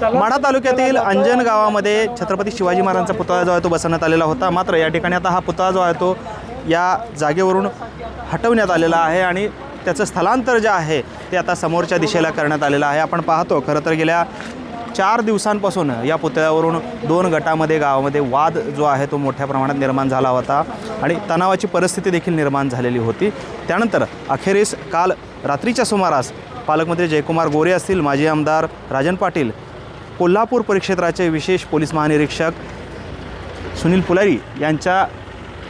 माढा तालुक्यातील अंजन गावामध्ये छत्रपती शिवाजी महाराजांचा पुतळा जो आहे तो बसवण्यात आलेला होता। मात्र या ठिकाणी आता हा पुतळा जो आहे तो या जागेवरून हटवण्यात आलेला आहे आणि त्याचं स्थलांतर जे आहे ते आता समोरच्या दिशेला करण्यात आलेलं आहे। आपण पाहतो खरं तर गेल्या 4 दिवसांपासून या पुतळ्यावरून 2 गटामध्ये गावामध्ये वाद जो आहे तो मोठ्या प्रमाणात निर्माण झाला होता आणि तणावाची परिस्थिती देखील निर्माण झालेली होती। त्यानंतर अखेरीस काल रात्रीच्या सुमारास पालकमंत्री जयकुमार गोरे असतील, माजी आमदार राजन पाटील, कोल्हापूर परिक्षेत्राचे विशेष पोलीस महानिरीक्षक सुनील पुलारी यांच्या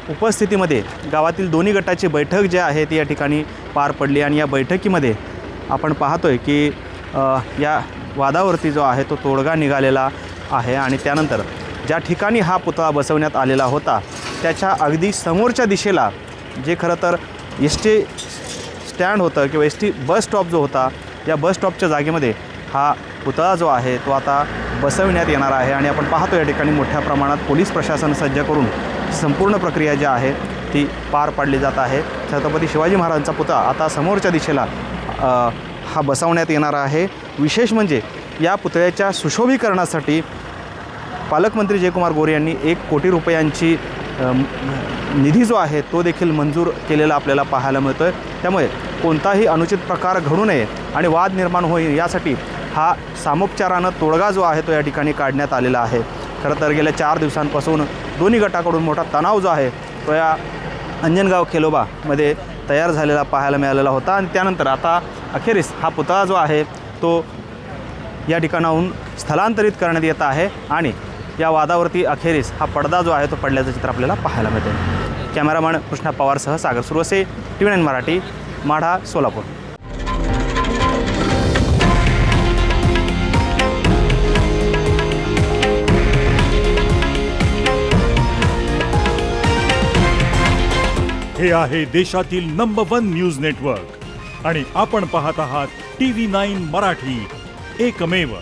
उपस्थितीमध्ये गावातील दोन्ही गटाची बैठक जी आहे ती या ठिकाणी पार पडली आणि या बैठकीमध्ये आपण पाहतोय की या वादावरती जो आहे तो तोडगा निघालेला आहे आणि त्यानंतर ज्या ठिकाणी हा पुतळा बसवण्यात आलेला होता त्याच्या अगदी समोरच्या दिशेला जे खरं तर एस-टी स्टँड होतं किंवा एस-टी बस स्टॉप जो होता या बस स्टॉपच्या जागेमध्ये हा पुतळा जो आहे तो आता बसवण्यात येणार आहे आणि आपण पाहतो या ठिकाणी मोठ्या प्रमाणात पोलीस प्रशासन सज्ज करून संपूर्ण प्रक्रिया जी आहे ती पार पाडली जात आहे। छत्रपती शिवाजी महाराजांचा पुतळा आता समोरच्या दिशेला हा बसवण्यात येणार आहे। विशेष म्हणजे या पुतळ्याच्या सुशोभीकरणासाठी पालकमंत्री जयकुमार गोरे यांनी 1 कोटी रुपयांची निधी जो आहे तो देखील मंजूर केलेला आपल्याला पाहायला मिळतो आहे। त्यामुळे कोणताही अनुचित प्रकार घडू नये आणि वाद निर्माण होईल यासाठी हा सामोपचारानं तोडगा जो आहे तो या ठिकाणी काढण्यात आलेला आहे। खरं तर गेल्या 4 दिवसांपासून दोन्ही गटाकडून मोठा तणाव जो आहे तो या अंजनगाव खेलोबामध्ये तयार झालेला पाहायला मिळालेला होता आणि त्यानंतर आता अखेरीस हा पुतळा जो आहे तो या ठिकाणाहून स्थलांतरित करण्यात येत आहे आणि या वादावरती अखेरीस हा पडदा जो आहे तो पडल्याचं चित्र आपल्याला पाहायला मिळते। कॅमेरामॅन कृष्णा पवारसह सागर सुरवसे, TV9 मराठी, माढा, सोलापूर। हे आहे देशातील नंबर 1 न्यूज नेटवर्क आणि आपण पाहत आहात TV9 मराठी, एकमेव।